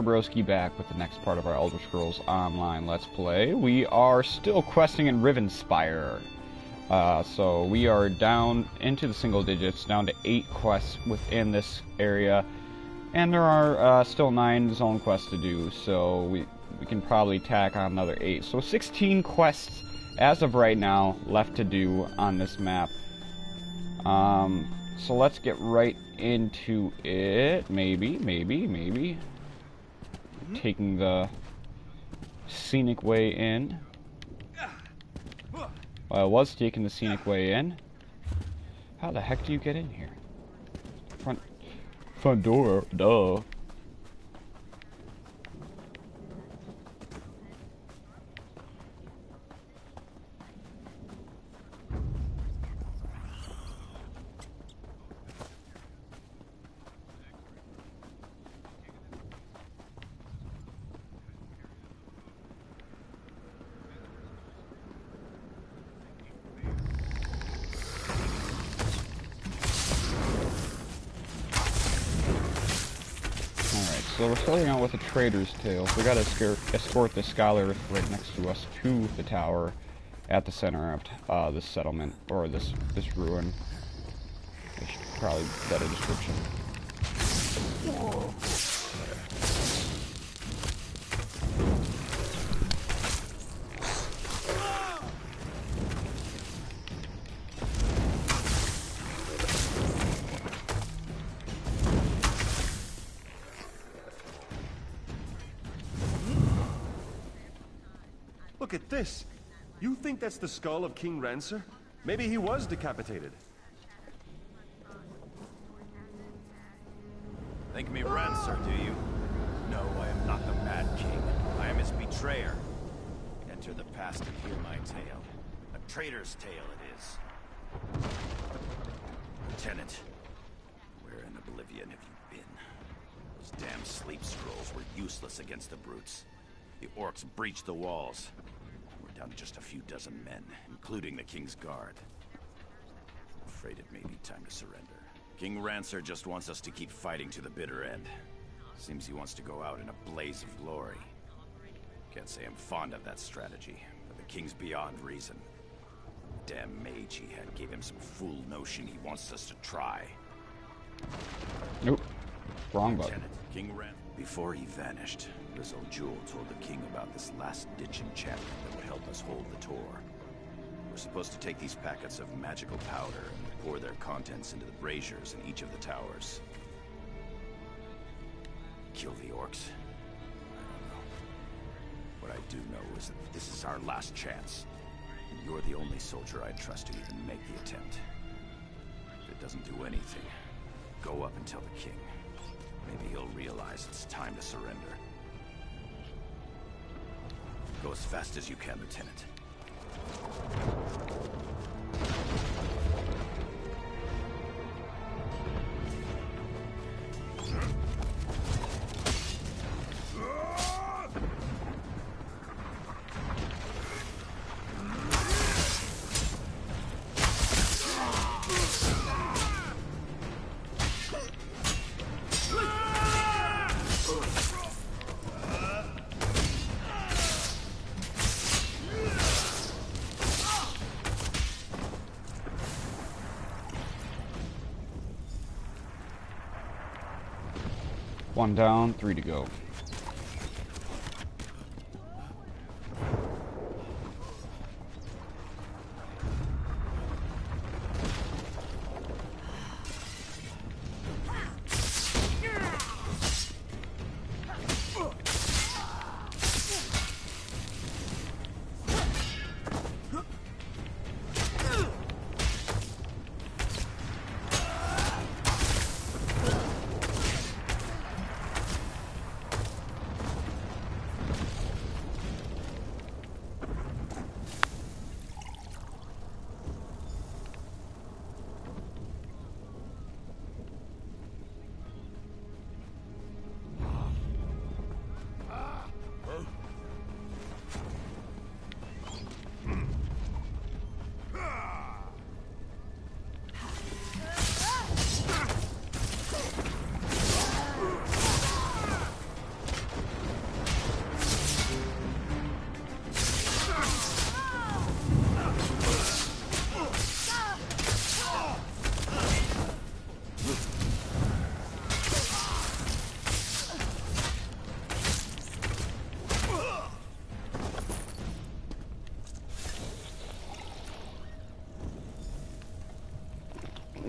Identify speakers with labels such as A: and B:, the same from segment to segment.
A: Broski back with the next part of our Elder Scrolls Online Let's Play. We are still questing in Rivenspire. So we are down into the single digits, down to 8 quests within this area. And there are still 9 zone quests to do, so we can probably tack on another 8. So 16 quests as of right now left to do on this map. So let's get right into it. Maybe. Taking the scenic way in. Well, I was taking the scenic way in. How the heck do you get in here? Front door, duh. So we're starting out with a trader's tale. So we gotta escort the scholar right next to us to the tower at the center of this settlement, or this ruin. I should probably better description.
B: Look at this. You think that's the skull of King Rancer? Maybe he was decapitated.
C: Think me Rancer, do you? No, I am not the Mad King. I am his betrayer. Enter the past and hear my tale. A traitor's tale it is. Lieutenant, where in oblivion have you been? Those damn sleep scrolls were useless against the brutes. The orcs breached the walls. We're down to just a few dozen men, including the King's Guard. I'm afraid it may be time to surrender. King Rancer just wants us to keep fighting to the bitter end. Seems he wants to go out in a blaze of glory. Can't say I'm fond of that strategy, but the King's beyond reason. The damn mage he had gave him some fool notion he wants us to try.
A: Nope. Wrong button.
C: Lieutenant, King Rancer. Before he vanished, Rizzo Jewel told the king about this last-ditch enchantment that would help us hold the Tor. We're supposed to take these packets of magical powder and pour their contents into the braziers in each of the towers. Kill the orcs? I don't know. What I do know is that this is our last chance. And you're the only soldier I'd trust to even make the attempt. If it doesn't do anything, go up and tell the king. Maybe he'll realize it's time to surrender. Go as fast as you can, Lieutenant.
A: One down, 3 to go.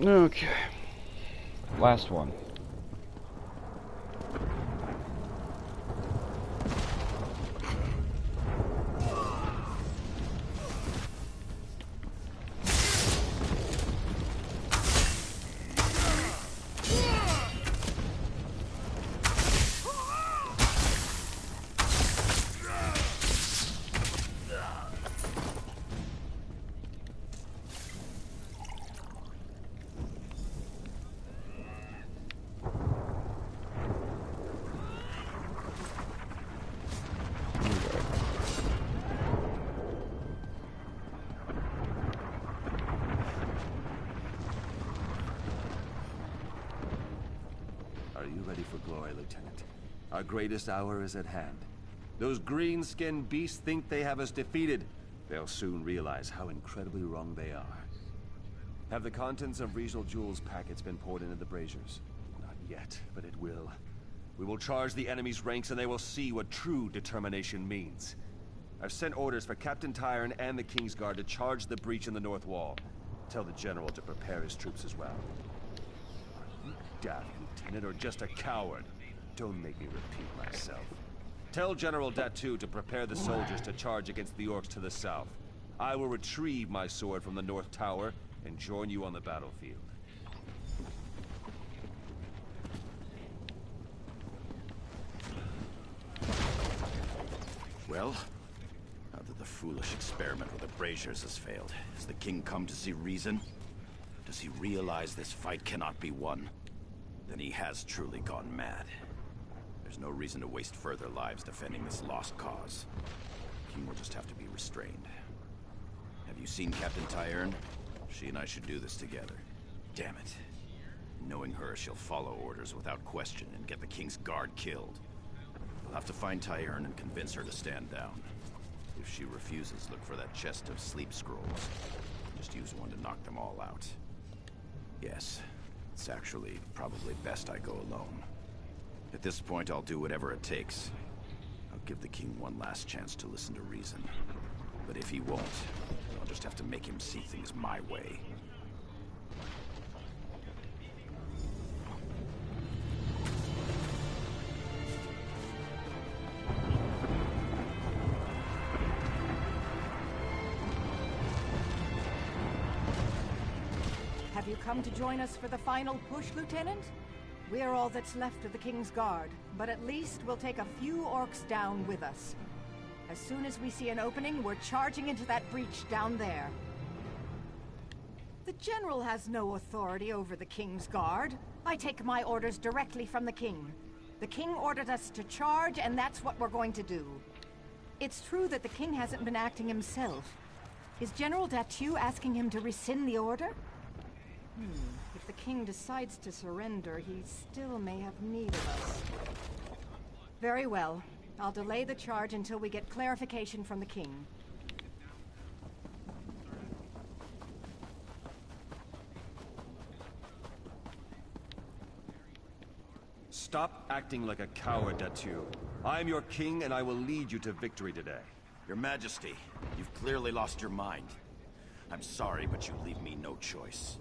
A: Okay. Last one.
B: Are you ready for glory, Lieutenant? Our greatest hour is at hand. Those green-skinned beasts think they have us defeated. They'll soon realize how incredibly wrong they are. Have the contents of Regal Jewel's packets been poured into the braziers? Not yet, but it will. We will charge the enemy's ranks and they will see what true determination means. I've sent orders for Captain Tyrone and the Kingsguard to charge the breach in the north wall. Tell the General to prepare his troops as well. Are you daft, Lieutenant, or just a coward? Don't make me repeat myself. Tell General Datu to prepare the soldiers to charge against the orcs to the south. I will retrieve my sword from the North Tower and join you on the battlefield.
C: Well, now that the foolish experiment with the braziers has failed, has the king come to see reason? Does he realize this fight cannot be won? Then he has truly gone mad. There's no reason to waste further lives defending this lost cause. The king will just have to be restrained. Have you seen Captain Tyrone? She and I should do this together. Damn it. Knowing her, she'll follow orders without question and get the king's guard killed. We'll have to find Tyrone and convince her to stand down. If she refuses, look for that chest of sleep scrolls. Just use one to knock them all out. Yes, it's actually probably best I go alone. At this point, I'll do whatever it takes. I'll give the king one last chance to listen to reason. But if he won't, I'll just have to make him see things my way.
D: Have you come to join us for the final push, Lieutenant? We're all that's left of the King's Guard, but at least we'll take a few orcs down with us. As soon as we see an opening, we're charging into that breach down there. The General has no authority over the King's Guard. I take my orders directly from the King. The King ordered us to charge, and that's what we're going to do. It's true that the King hasn't been acting himself. Is General Datu asking him to rescind the order? If the King decides to surrender, he still may have need of us. Very well. I'll delay the charge until we get clarification from the King.
B: Stop acting like a coward, Datu. I'm your king and I will lead you to victory today.
C: Your Majesty, you've clearly lost your mind. I'm sorry, but you leave me no choice.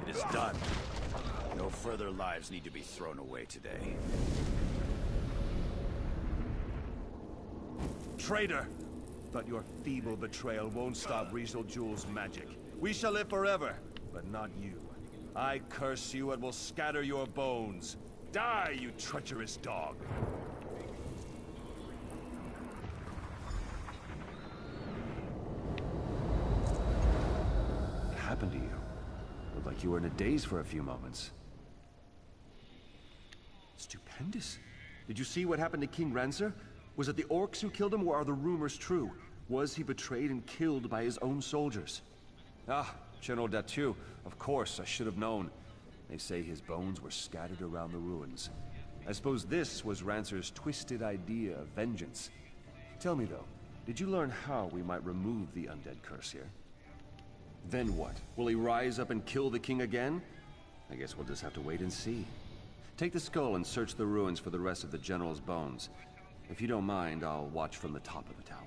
C: It is done. No further lives need to be thrown away today.
B: Traitor! But your feeble betrayal won't stop Regal Jewel's magic. We shall live forever, but not you. I curse you and will scatter your bones. Die, you treacherous dog! What happened to you? Looked like you were in a daze for a few moments. Stupendous. Did you see what happened to King Rancer? Was it the orcs who killed him, or are the rumors true? Was he betrayed and killed by his own soldiers? Ah, General Datu. Of course, I should have known. They say his bones were scattered around the ruins. I suppose this was Rancer's twisted idea of vengeance. Tell me, though, did you learn how we might remove the undead curse here? Then what? Will he rise up and kill the king again? I guess we'll just have to wait and see. Take the skull and search the ruins for the rest of the general's bones. If you don't mind, I'll watch from the top of the tower.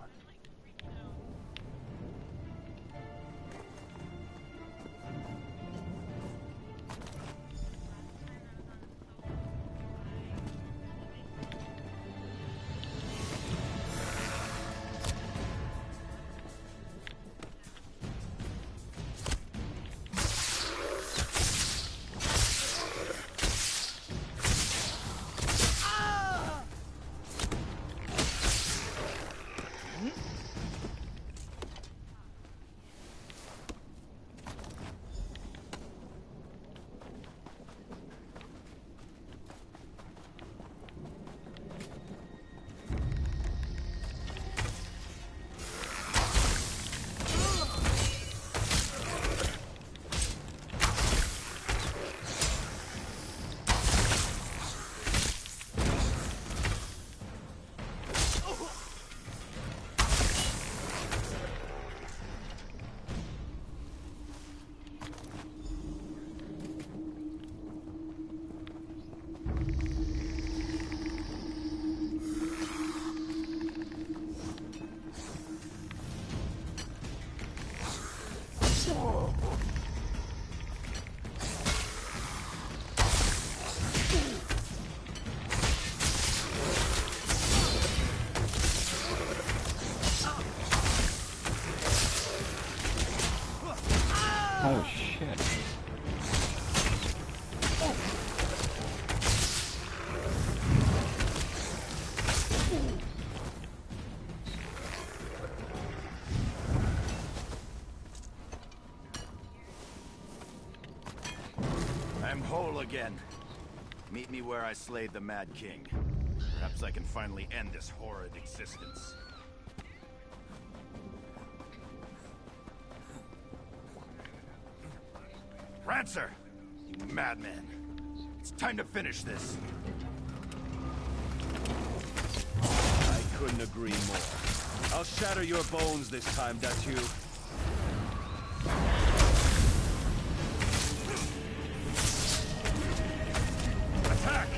C: again. Meet me where I slayed the Mad King. Perhaps I can finally end this horrid existence. Rancer! You madman! It's time to finish this.
B: I couldn't agree more. I'll shatter your bones this time, Datu. Attack!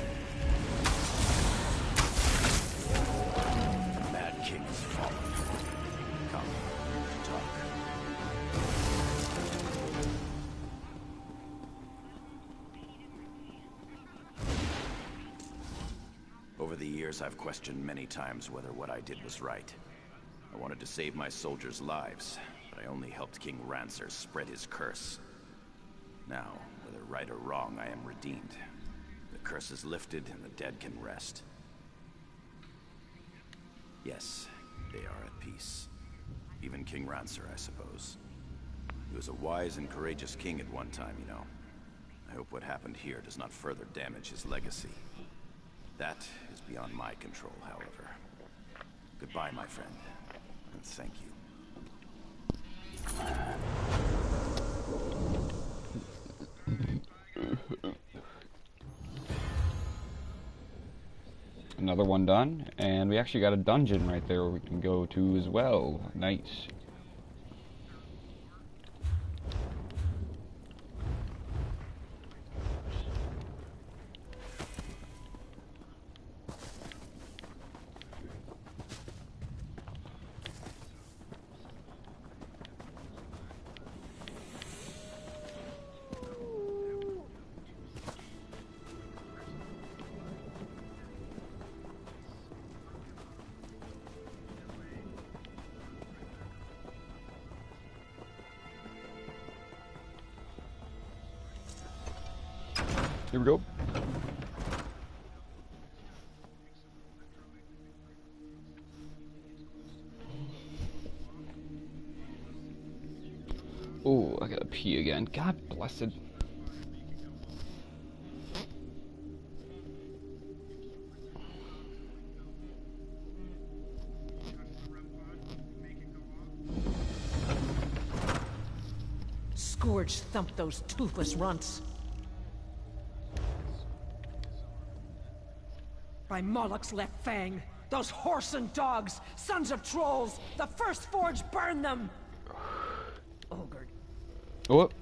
C: The Mad King has fallen. Come, talk. Over the years, I've questioned many times whether what I did was right. I wanted to save my soldiers' lives, but I only helped King Rancer spread his curse. Now, whether right or wrong, I am redeemed. The curse is lifted and the dead can rest. Yes, they are at peace. Even King Rancer, I suppose. He was a wise and courageous king at one time, you know. I hope what happened here does not further damage his legacy. That is beyond my control, however. Goodbye, my friend, and thank you.
A: Another one done, and we actually got a dungeon right there we can go to as well. Nice. Here we go. Oh, I gotta pee again. God blessed.
E: Scourge thumped those toothless runts. By Moloch's left fang, those whoreson dogs, sons of trolls, the first forge burned them! Ogre.
A: What?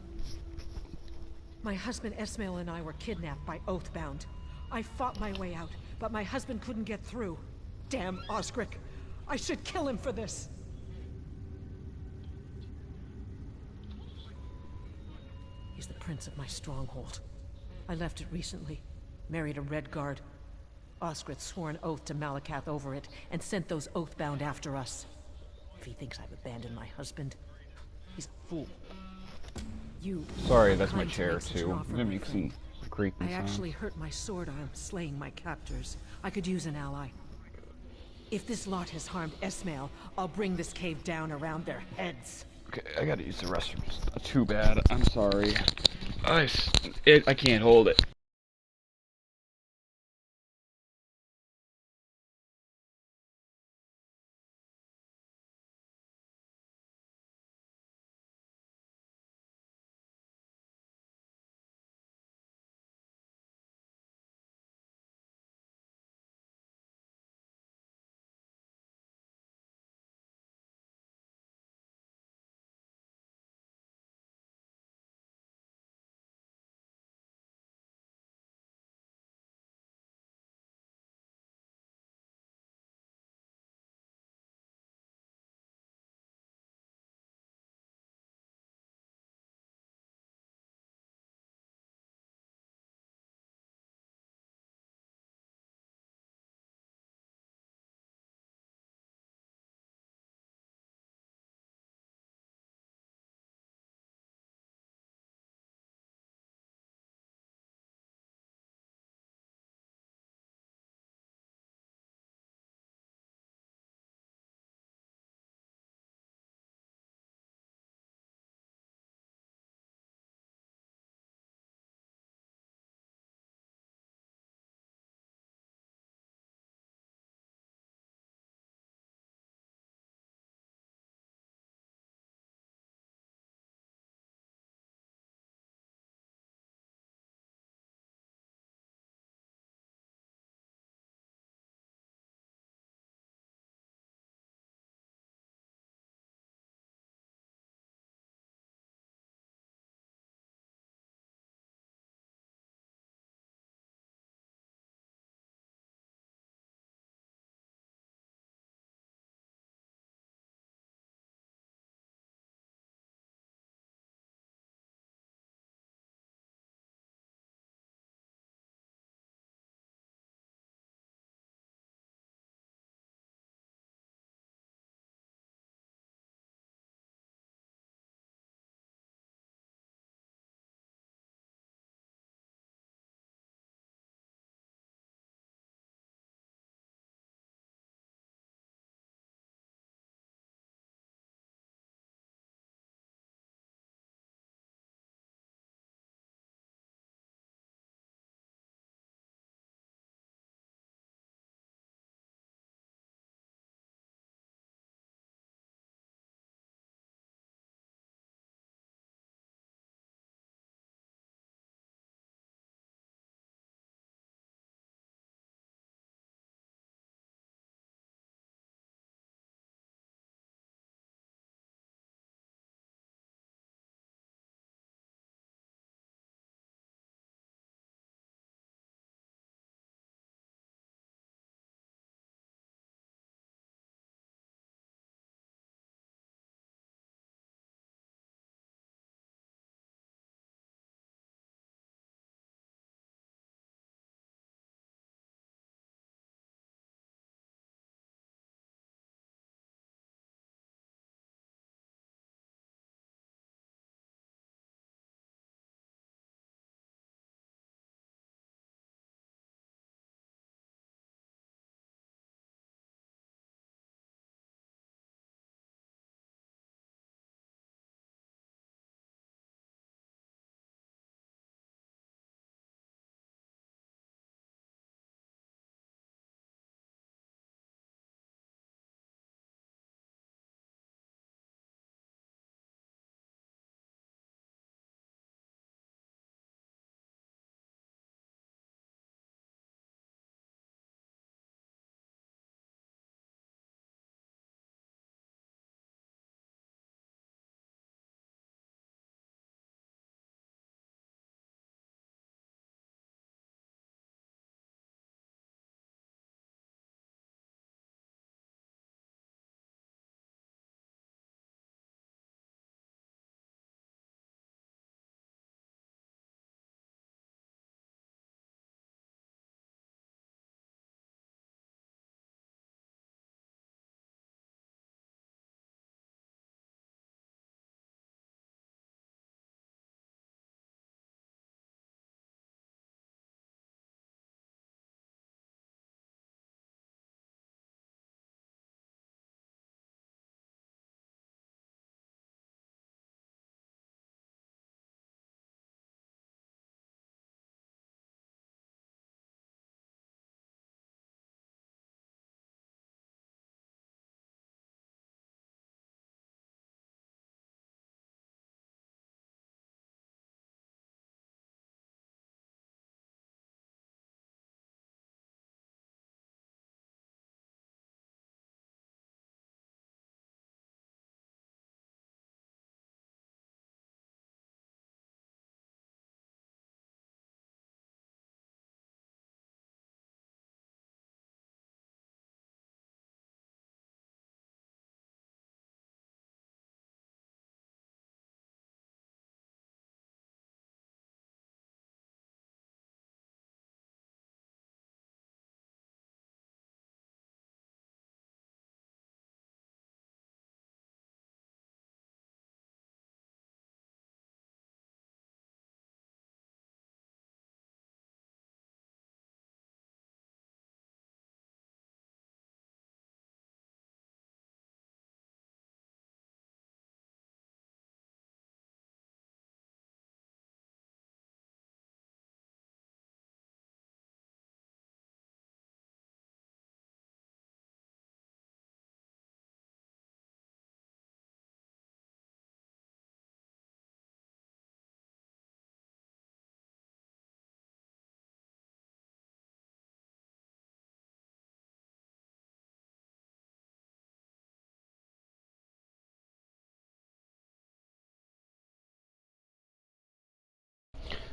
E: My husband Esmail and I were kidnapped by Oathbound. I fought my way out, but my husband couldn't get through. Damn Osric. I should kill him for this. He's the prince of my stronghold. I left it recently, married a Red Guard. Osgrit swore an oath to Malakath over it, and sent those Oathbound after us. If he thinks I've abandoned my husband, he's a fool. You...
A: Sorry, that's my
E: kind to
A: chair
E: make such an
A: too.
E: offer,
A: It
E: my
A: makes some
E: friend.
A: creaking
E: I
A: sounds.
E: actually hurt my sword arm slaying my captors. I could use an ally. If this lot has harmed Esmail, I'll bring this cave down around their heads.
A: Okay, I gotta use the restroom. It's not too bad. I'm sorry. I can't hold it.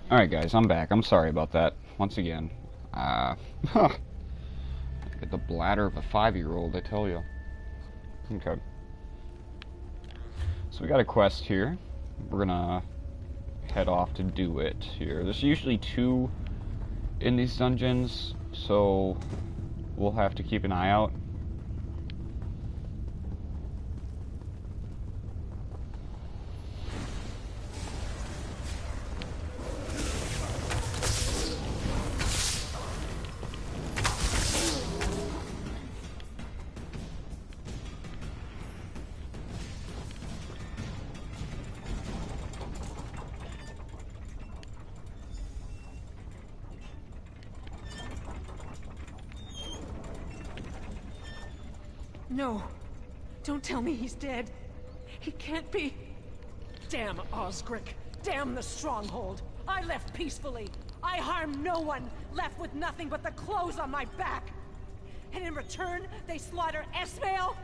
A: Alright guys, I'm back. I'm sorry about that. Once again. Get the bladder of a 5-year-old, I tell you. Okay. So we got a quest here. We're gonna head off to do it here. There's usually 2 in these dungeons, so we'll have to keep an eye out.
E: No. Don't tell me he's dead. He can't be. Damn Osric. Damn the stronghold. I left peacefully. I harmed no one, left with nothing but the clothes on my back. And in return, they slaughter Esmail?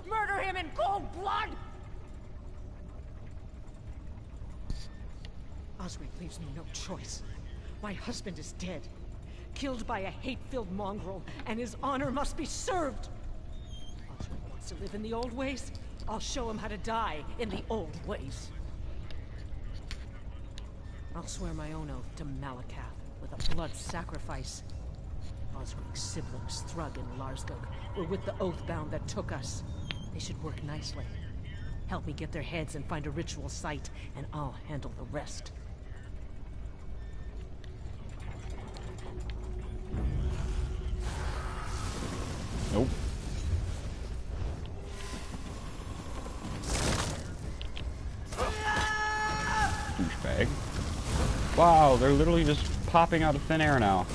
E: Murder him in cold blood? Osric leaves me no choice. My husband is dead. Killed by a hate-filled mongrel, and his honor must be served. Osric wants to live in the old ways. I'll show him how to die in the old ways. I'll swear my own oath to Malakath with a blood sacrifice. Osric's siblings, Thrug and Larsgog, were with the Oathbound that took us. They should work nicely. Help me get their heads and find a ritual site, and I'll handle the rest.
A: Nope. Douchebag. Wow, they're literally just popping out of thin air now.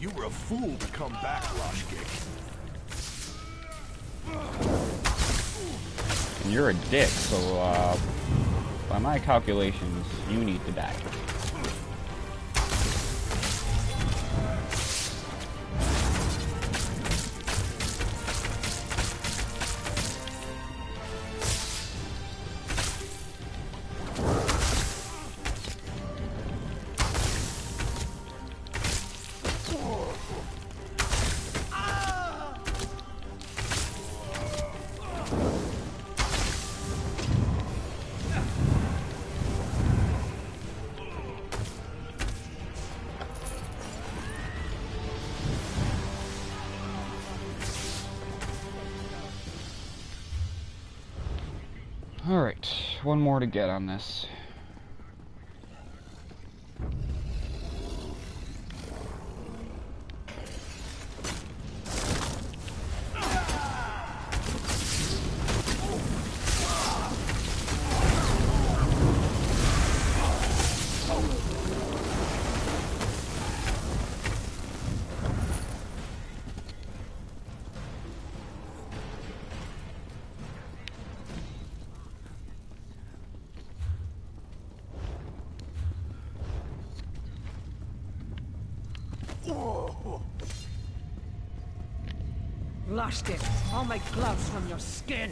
F: You were a fool to come back, Broski.
A: And you're a dick, so, by my calculations, you need to die. Alright, one more to get on this.
E: Lost it. I'll make gloves from your skin.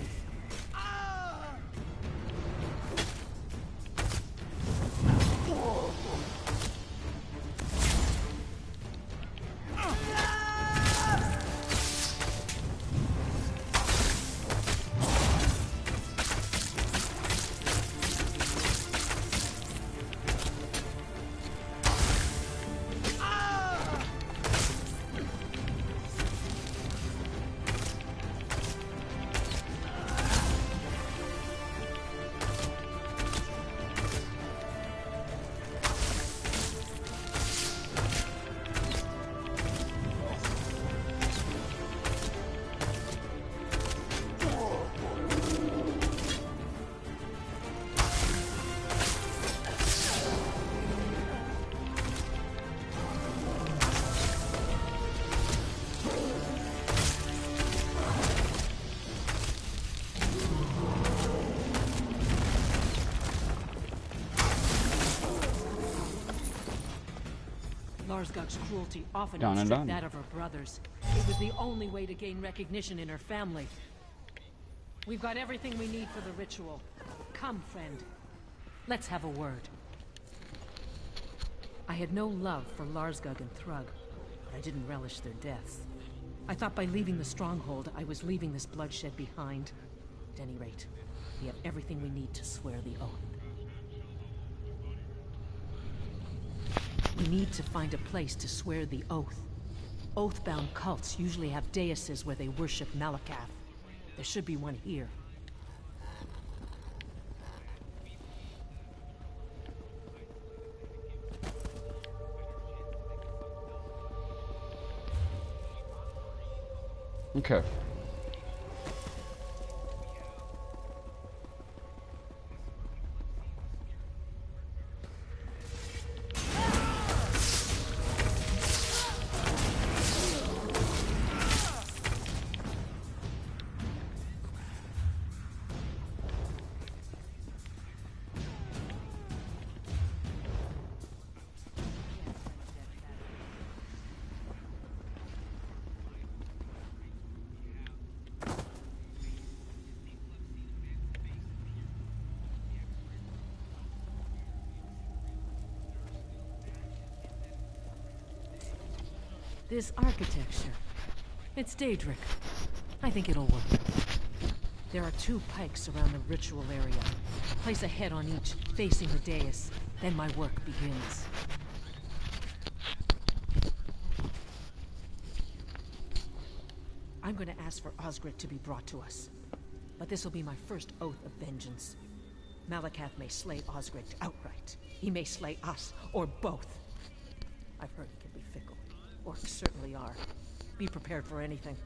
E: Larsgog's cruelty often outstripped that of her brothers. It was the only way to gain recognition in her family. We've got everything we need for the ritual. Come, friend. Let's have a word. I had no love for Larsgug and Thrug, but I didn't relish their deaths. I thought by leaving the stronghold, I was leaving this bloodshed behind. At any rate, we have everything we need to swear the oath. We need to find a place to swear the oath. Oath-bound cults usually have daises where they worship Malakath. There should be one here.
A: Okay.
E: This architecture. It's Daedric. I think it'll work. There are 2 pikes around the ritual area. Place a head on each, facing the dais. Then my work begins. I'm going to ask for Osgric to be brought to us. But this will be my first oath of vengeance. Malakath may slay Osgric outright. He may slay us, or both. I've heard he can be fickle. Orcs certainly are. Be prepared for anything.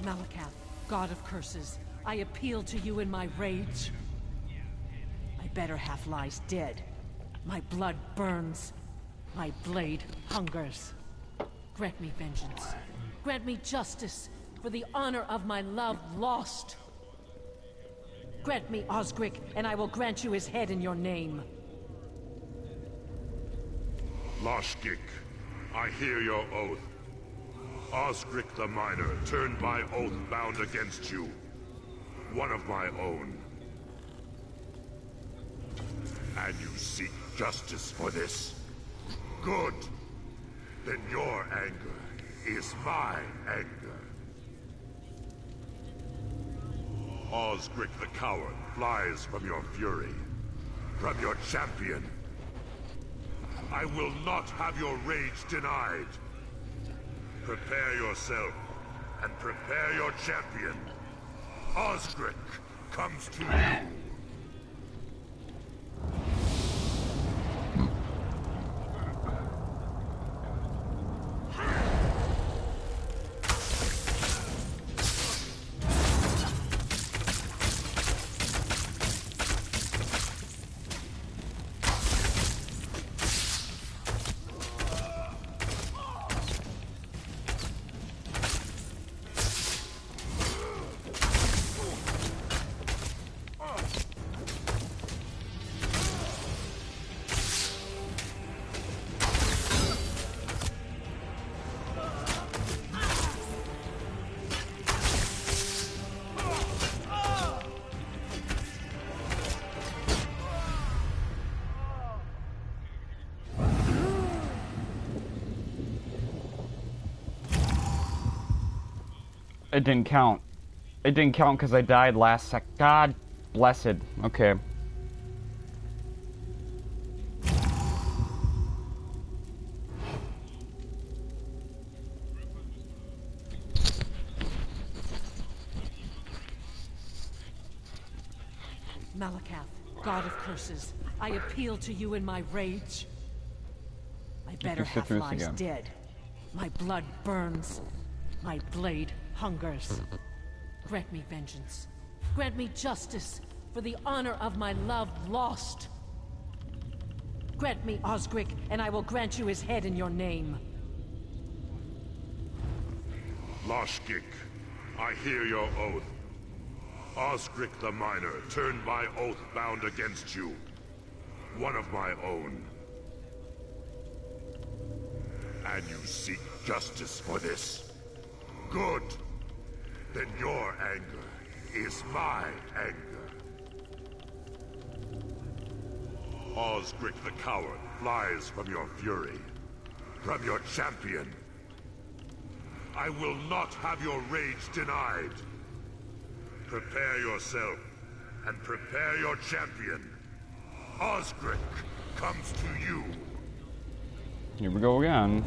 E: Malakath, god of curses, I appeal to you in my rage. My better half lies dead. My blood burns. My blade hungers. Grant me vengeance. Grant me justice for the honor of my love lost. Grant me Osgric, and I will grant you his head in your name.
F: Loshgik, I hear your oath. Osgric the Minor turned my oath bound against you. One of my own. And you seek justice for this? Good. Then your anger is my anger. Osgric the Coward flies from your fury, from your champion. I will not have your rage denied. Prepare yourself, and prepare your champion. Osgric comes to you.
A: It didn't count. It didn't count because I died last sec. God blessed. Okay.
E: Malakath, god of curses, I appeal to you in my rage. My better half lies dead. My blood burns. My blade hungers. Grant me vengeance. Grant me justice for the honor of my love lost. Grant me Osgric, and I will grant you his head in your name.
F: Loshgik, I hear your oath. Osgric the Miner turned my oath bound against you. One of my own. And you seek justice for this. Good. Then your anger is my anger. Osgric the Coward flies from your fury. From your champion. I will not have your rage denied. Prepare yourself, and prepare your champion. Osgric comes to you.
A: Here we go again.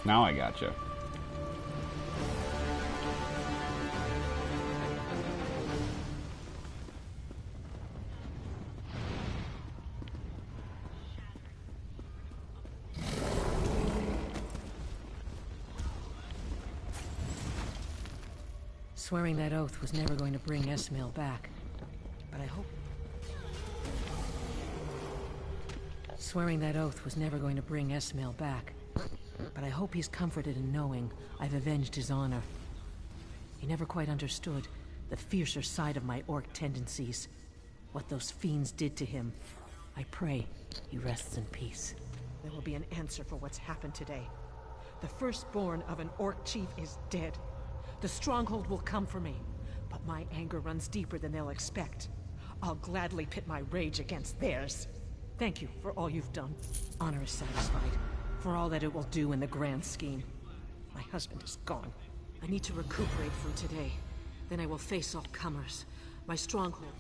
A: Now I gotcha.
E: Swearing that oath was never going to bring Esmail back. But I hope... Swearing that oath was never going to bring Esmail back. But I hope he's comforted in knowing I've avenged his honor. He never quite understood the fiercer side of my orc tendencies. What those fiends did to him. I pray he rests in peace. There will be an answer for what's happened today. The firstborn of an orc chief is dead. The stronghold will come for me, but my anger runs deeper than they'll expect. I'll gladly pit my rage against theirs. Thank you for all you've done. Honor is satisfied, for all that it will do in the grand scheme. My husband is gone. I need to recuperate from today. Then I will face all comers. My stronghold.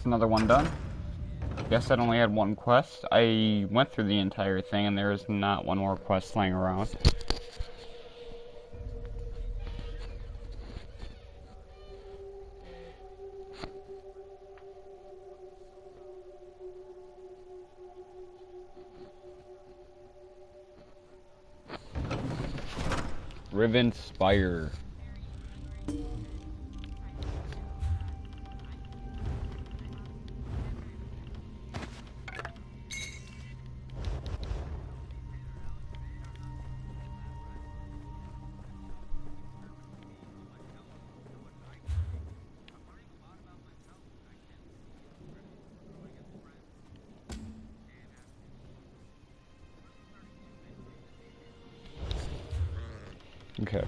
A: Another one done. Guess that only had one quest. I went through the entire thing and there is not one more quest lying around. Riven Spire. Okay.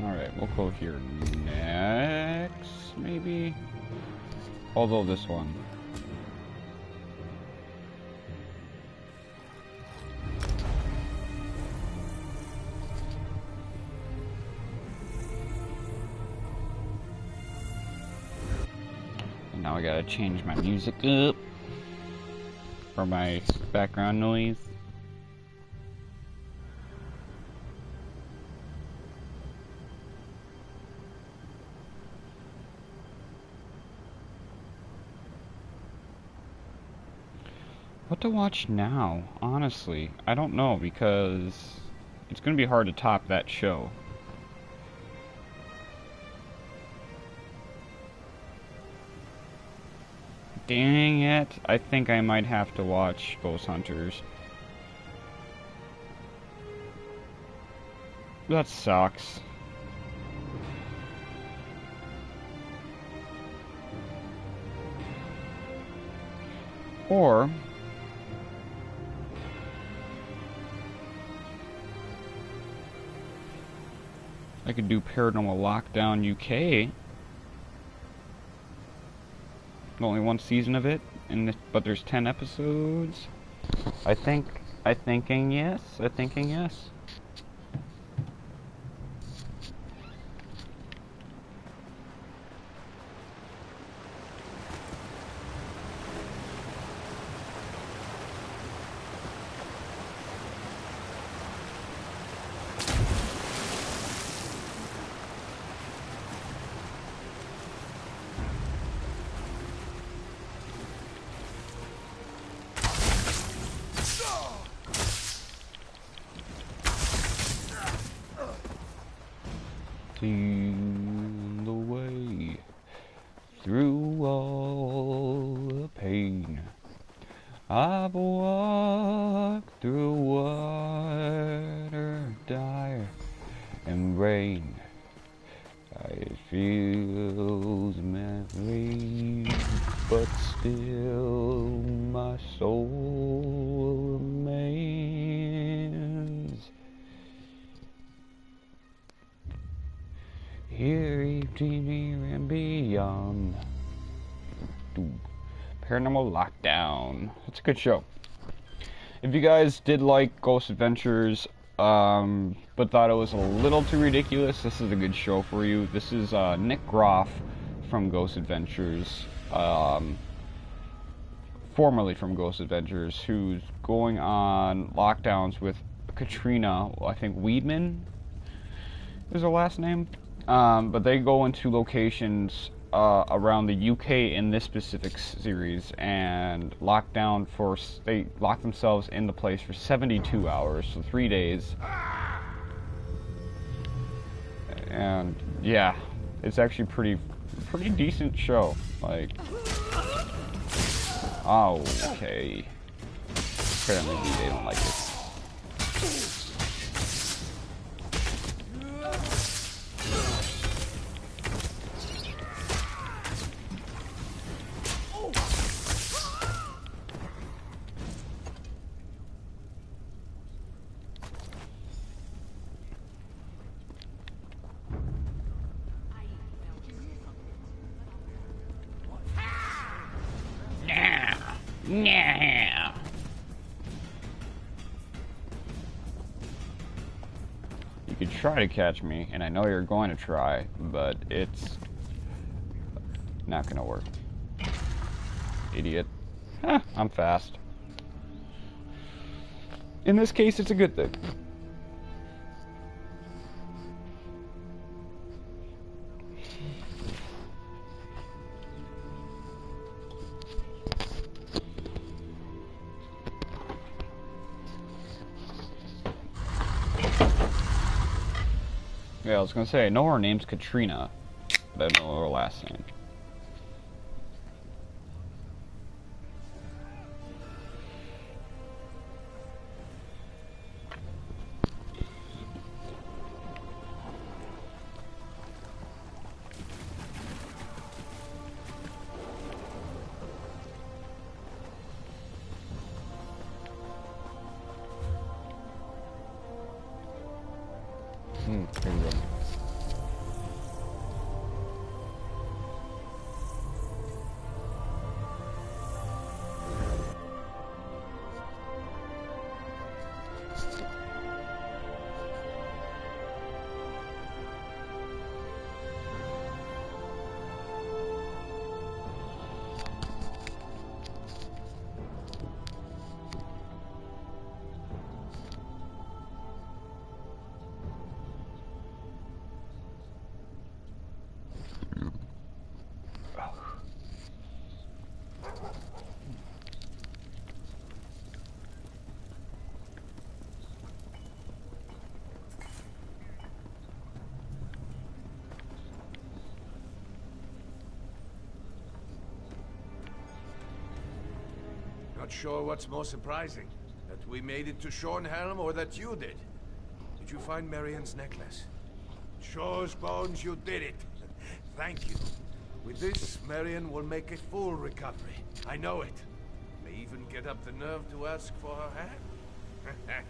A: Alright, we'll go here next, maybe? Although this one. And now I gotta change my music up for my background noise. What to watch now? Honestly, I don't know, because it's gonna be hard to top that show. Dang it, I think I might have to watch Ghost Hunters. That sucks. Or I could do Paranormal Lockdown UK. Only one season of it, but there's 10 episodes. I thinking yes. Seen the way through all the pain. I've walked through water dire and rain. I feel memory, but still my soul remains. Here, evening and beyond. Paranormal Lockdown. It's a good show. If you guys did like Ghost Adventures, but thought it was a little too ridiculous, this is a good show for you. This is Nick Groff from Ghost Adventures, formerly from Ghost Adventures, who's going on lockdowns with Katrina, I think Weedman is her last name. But they go into locations around the UK in this specific series and they lock themselves in the place for 72 hours, so 3 days. And yeah, it's actually pretty decent show. Like, oh, okay. Apparently they don't like it. Yeah. You could try to catch me, and I know you're going to try, but it's not gonna work. Idiot. I'm fast. In this case, it's a good thing. Yeah, I was gonna say, I know her name's Katrina, but I don't know her last name. Here we go.
G: Not sure what's more surprising, that we made it to Shornhelm or that you did. Did you find Marian's necklace? Shows Bones you did it. Thank you. With this, Marian will make a full recovery. I know it. May even get up the nerve to ask for her hand.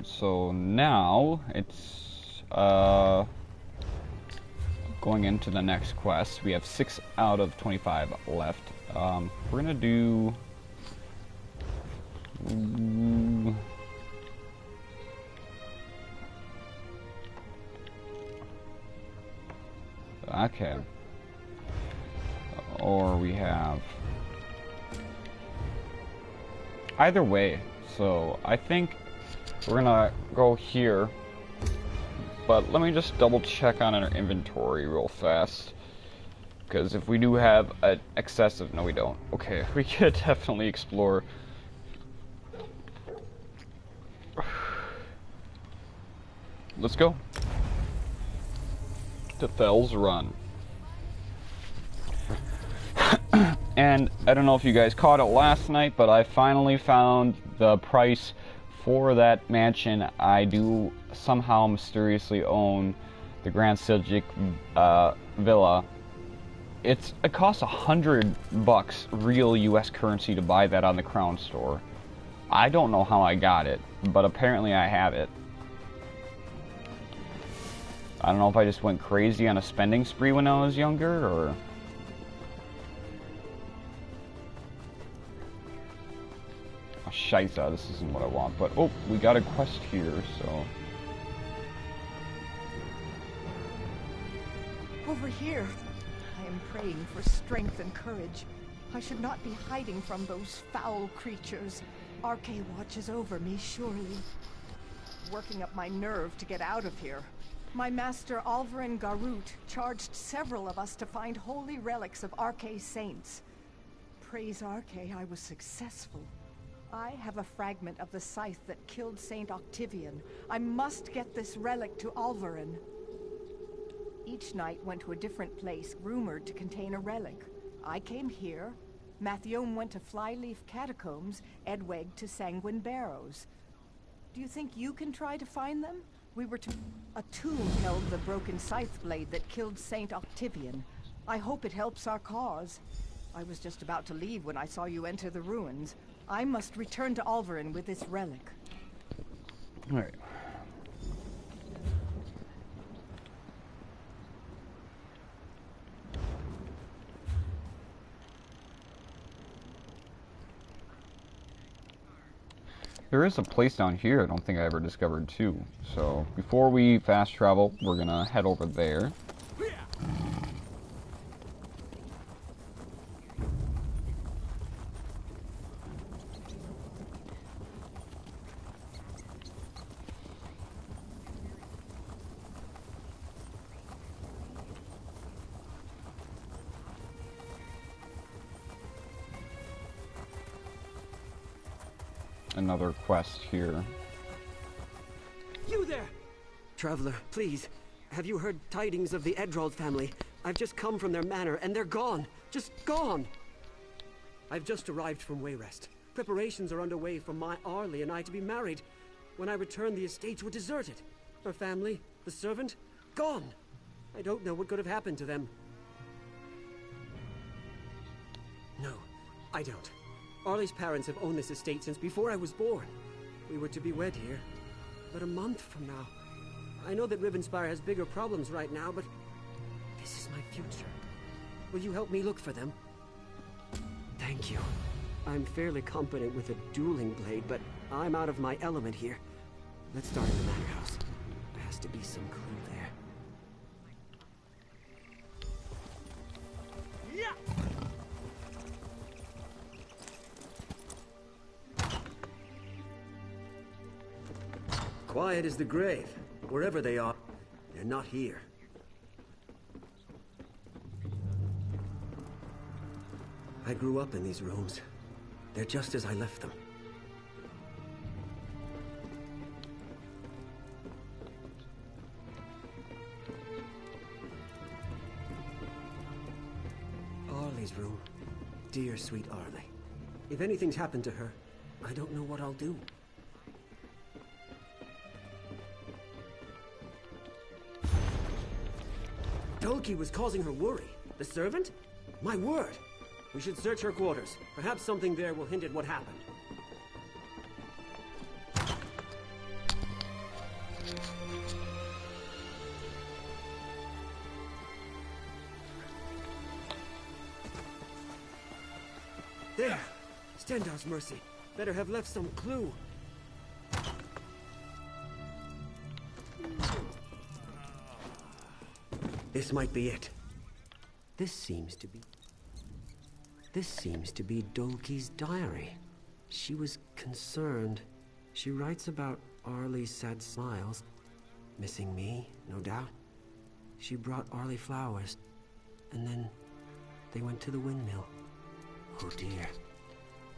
A: So now it's going into the next quest. We have 6 out of 25 left. We're gonna do okay, or we have either way. So I think we're gonna go here, but let me just double check on our inventory real fast, because if we do have an excessive, no we don't. Okay, we could definitely explore. Let's go. To Fell's Run. And I don't know if you guys caught it last night, but I finally found the price for that mansion. I do somehow mysteriously own the Grand Seljuk villa. It costs $100 real US currency to buy that on the Crown store. I don't know how I got it, but apparently I have it. I don't know if I just went crazy on a spending spree when I was younger, or... Oh, Scheisse, this isn't what I want, but oh, we got a quest here, so...
D: Over here. I am praying for strength and courage. I should not be hiding from those foul creatures. RK watches over me, surely. Working up my nerve to get out of here. My master Alvarin Garut charged several of us to find holy relics of RK saints. Praise RK, I was successful. I have a fragment of the scythe that killed Saint Octavian. I must get this relic to Alvarin. Each knight went to a different place, rumored to contain a relic. I came here. Mathiome went to Flyleaf Catacombs, Edweg to Sanguine Barrows. Do you think you can try to find them? A tomb held the broken scythe blade that killed Saint Octavian. I hope it helps our cause. I was just about to leave when I saw you enter the ruins. I must return to Alvarin with this relic.
A: All right. There is a place down here I don't think I ever discovered too. So before we fast travel, we're gonna head over there. Another quest here.
H: You there! Traveler, please. Have you heard tidings of the Edrold family? I've just come from their manor, and they're gone. Just gone! I've just arrived from Wayrest. Preparations are underway for my Arlie and I to be married. When I returned, the estates were deserted. Her family, the servant, gone. I don't know what could have happened to them. No, I don't. Arlie's parents have owned this estate since before I was born. We were to be wed here, but a month from now. I know that Rivenspire has bigger problems right now, but this is my future. Will you help me look for them? Thank you. I'm fairly competent with a dueling blade, but I'm out of my element here. Let's start in the manor house. There has to be some clue there. Quiet as the grave. Wherever they are, they're not here. I grew up in these rooms. They're just as I left them. Arlie's room. Dear sweet Arlie. If anything's happened to her, I don't know what I'll do. Dolki was causing her worry. The servant? My word! We should search her quarters. Perhaps something there will hint at what happened. There! Stendar's mercy. Better have left some clue. This might be it. This seems to be Dolki's diary. She was concerned. She writes about Arlie's sad smiles. Missing me, no doubt. She brought Arlie flowers. And then they went to the windmill. Oh dear.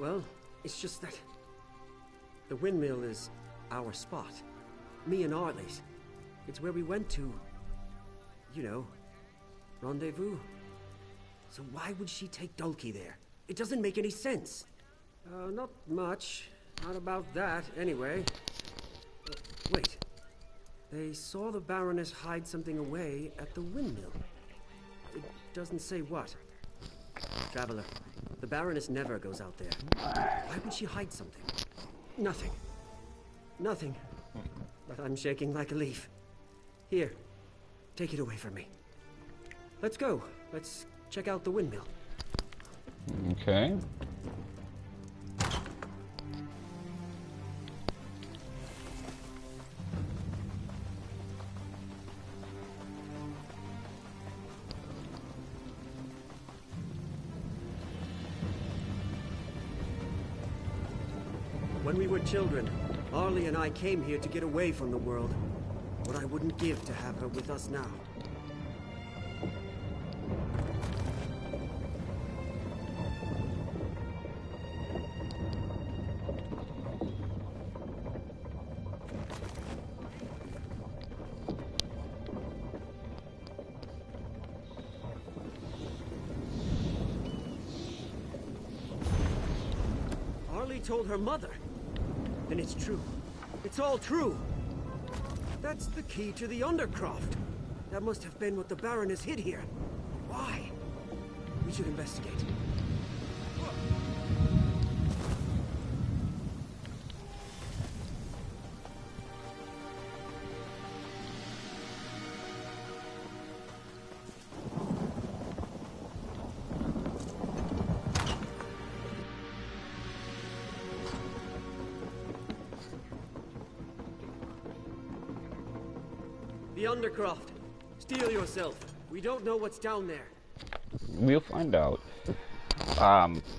H: Well, it's just that the windmill is our spot. Me and Arlie's. It's where we went to, you know, rendezvous. So why would she take Dolki there? It doesn't make any sense. Not much. Not about that, anyway. Wait. They saw the Baroness hide something away at the windmill. It doesn't say what. Traveler, the Baroness never goes out there. Why would she hide something? Nothing. Nothing. But I'm shaking like a leaf. Here, take it away from me. Let's go. Let's check out the windmill.
A: Okay.
H: When we were children, Arlie and I came here to get away from the world. What I wouldn't give to have her with us now. Arlie told her mother. Then it's true. It's all true. That's the key to the Undercroft. That must have been what the Baroness hid here. Why? We should investigate. The Undercroft. Steel yourself. We don't know what's down there.
A: We'll find out.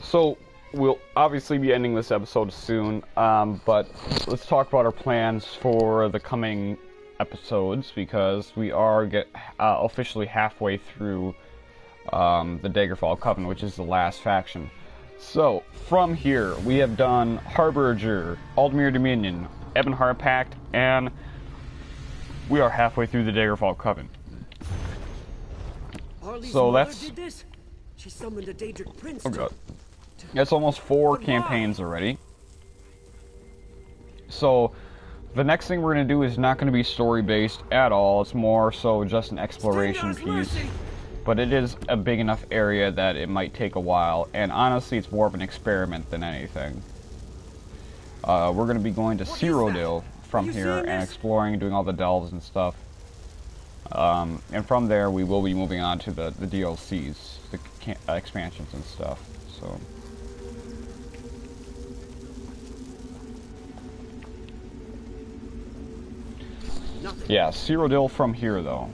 A: So we'll obviously be ending this episode soon, but let's talk about our plans for the coming episodes, because we are officially halfway through the Daggerfall Coven, which is the last faction. So, from here, we have done Harbinger, Aldmere Dominion, Ebonheart Pact, and we are halfway through the Daggerfall Coven.
H: Harley's
A: So
H: mother
A: that's...
H: did this? She summoned a Daedric prince.
A: Oh god. That's almost 4 campaigns already. So, the next thing we're going to do is not going to be story-based at all. It's more so just an exploration piece. But it is a big enough area that it might take a while. And honestly, it's more of an experiment than anything. We're going to be going to Cyrodiil from here and exploring, doing all the delves and stuff. And from there, we will be moving on to the DLCs, the expansions and stuff. So... yeah, Cyrodiil from here, though.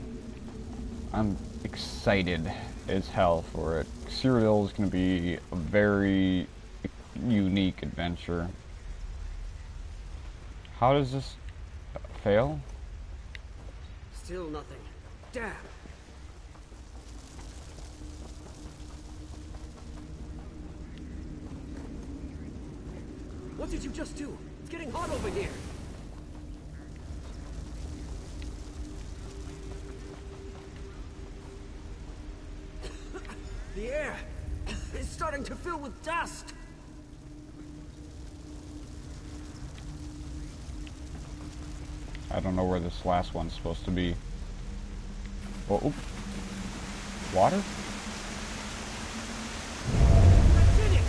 A: I'm excited as hell for it. Cyrodiil is going to be a very unique adventure. How does this fail?
H: Still nothing. Damn. What did you just do? It's getting hot over here. The air is starting to fill with dust.
A: I don't know where this last one's supposed to be. Oh, oop. Water?
H: I did it!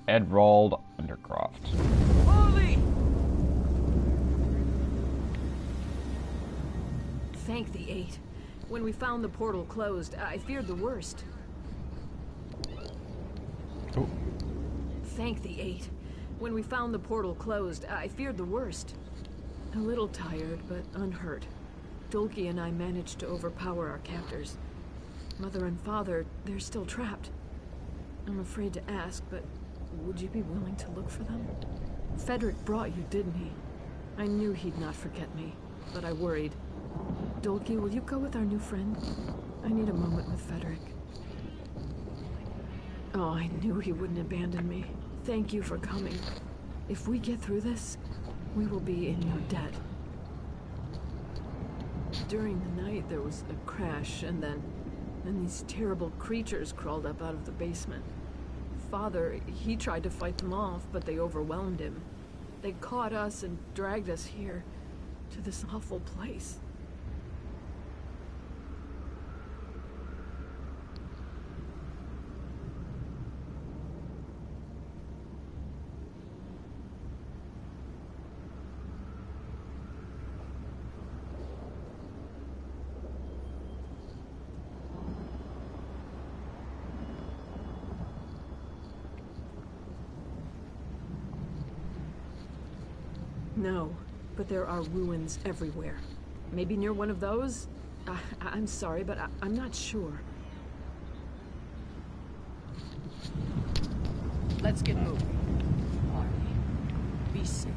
A: Edrold Undercroft.
H: Harley!
E: Thank the Eight. When we found the portal closed, I feared the worst.
A: Oh.
E: Thank the Eight. When we found the portal closed, I feared the worst. A little tired, but unhurt. Dolki and I managed to overpower our captors. Mother and Father, they're still trapped. I'm afraid to ask, but would you be willing to look for them? Fedric brought you, didn't he? I knew he'd not forget me, but I worried. Dolki, will you go with our new friend? I need a moment with Fedric. Oh, I knew he wouldn't abandon me. Thank you for coming. If we get through this, we will be in your debt. During the night, there was a crash, and then these terrible creatures crawled up out of the basement. Father, he tried to fight them off, but they overwhelmed him. They caught us and dragged us here, to this awful place. No, but there are ruins everywhere. Maybe near one of those? I'm sorry, but I'm not sure.
I: Let's get moving. Harley, be safe.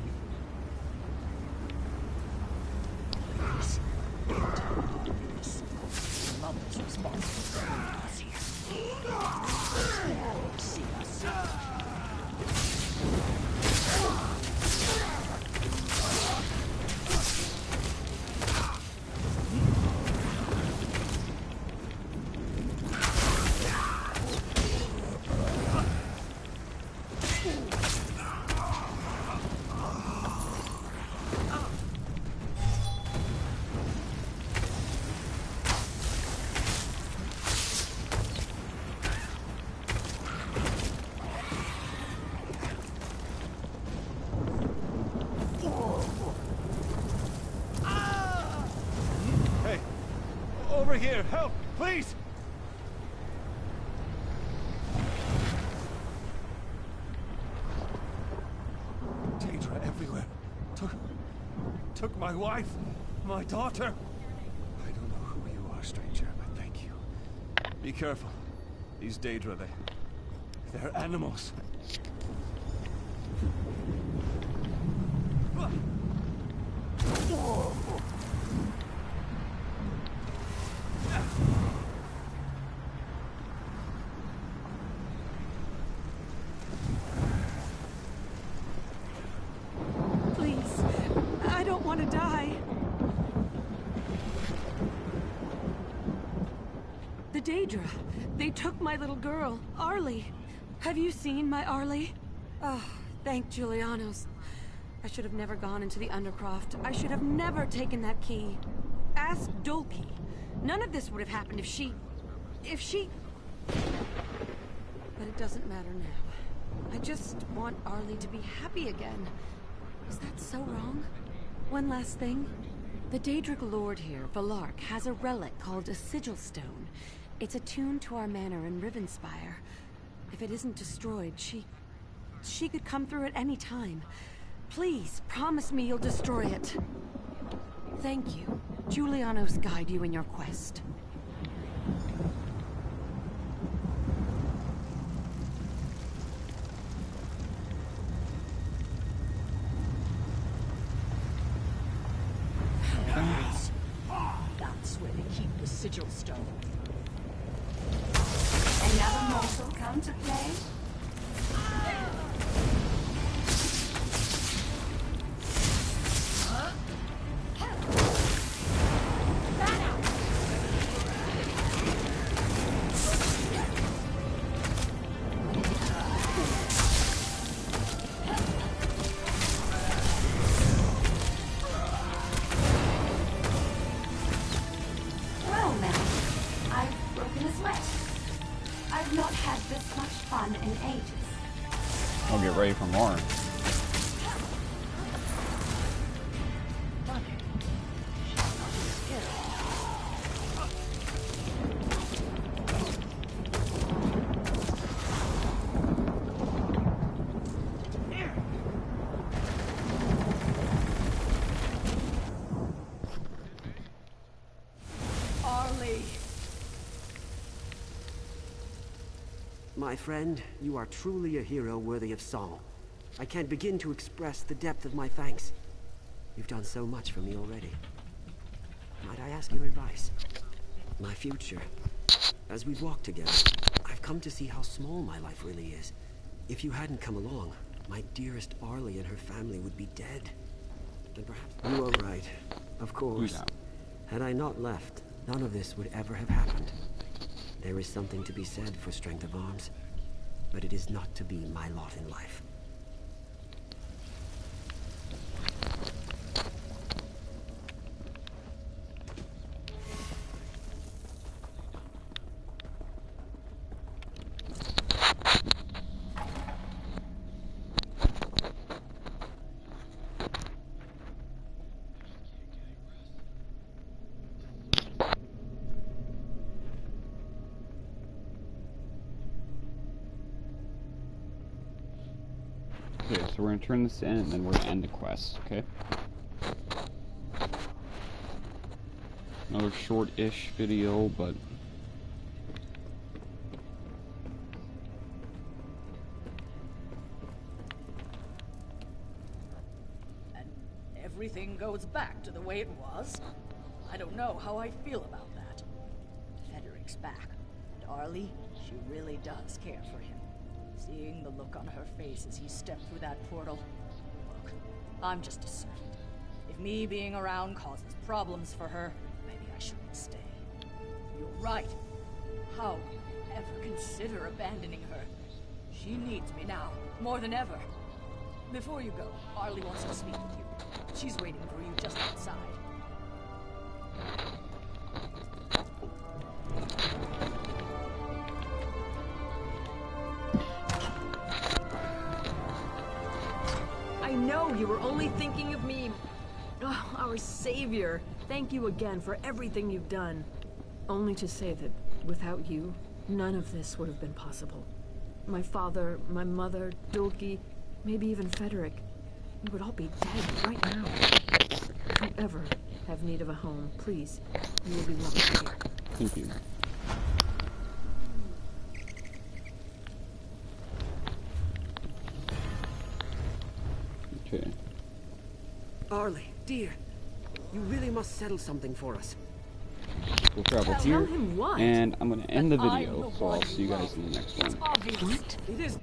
I: Please, don't tell me to do this. Mom is responsible for bringing us here. See us.
G: Over here! Help! Please! Took my wife, my daughter. I don't know who you are, stranger, but thank you. Be careful. These Daedra, they're animals.
E: Please, I don't want to die. The Daedra, they took my little girl, Arlie. Have you seen my Arlie? Oh, thank Julianos. I should have never gone into the Undercroft. I should have never taken that key. Ask Dulki. None of this would have happened if she... But it doesn't matter now. I just want Arlie to be happy again. Is that so wrong? One last thing. The Daedric Lord here, Valark, has a relic called a Sigil Stone. It's attuned to our manor in Rivenspire. If it isn't destroyed, she could come through at any time. Please, promise me you'll destroy it. Thank you. Julianos guide you in your quest.
I: That's where they keep the Sigil Stone. Another mortal come to play? Well, man, I've broken a sweat. I've not had this much fun in ages.
A: I'll get ready for more.
E: Arlie!
H: My friend, you are truly a hero worthy of song. I can't begin to express the depth of my thanks. You've done so much for me already. Might I ask your advice? My future. As we've walked together, I've come to see how small my life really is. If you hadn't come along, my dearest Arlie and her family would be dead. And perhaps... You are right. Of course.
A: Yeah.
H: Had I not left, none of this would ever have happened. There is something to be said for strength of arms, but it is not to be my lot in life.
A: Okay, so we're gonna turn this in and then we're gonna end the quest, okay? Another short-ish video, but...
I: And everything goes back to the way it was? I don't know how I feel about that. Federic's back, and Arlie, she really does care for him. Seeing the look on her face as he stepped through that portal. Look, I'm just a servant. If me being around causes problems for her, maybe I shouldn't stay. You're right. How would you ever consider abandoning her? She needs me now, more than ever. Before you go, Arlie wants to speak with you. She's waiting for you just outside.
J: I know you were only thinking of me. Oh, our savior. Thank you again for everything you've done. Only to say that without you, none of this would have been possible. My father, my mother, Dulki, maybe even Federic. We would all be dead right now. ever have need of a home, please, you will be welcome here.
A: Thank you. Okay.
H: Arlie, dear, you really must settle something for us.
A: We'll travel
J: Tell
A: here,
J: him what?
A: and I'm going to end the
I: I'm
A: video,
I: the
A: so I'll
I: one
A: see you
I: you
A: guys in the next one.
I: It's obvious.
J: What?
H: It is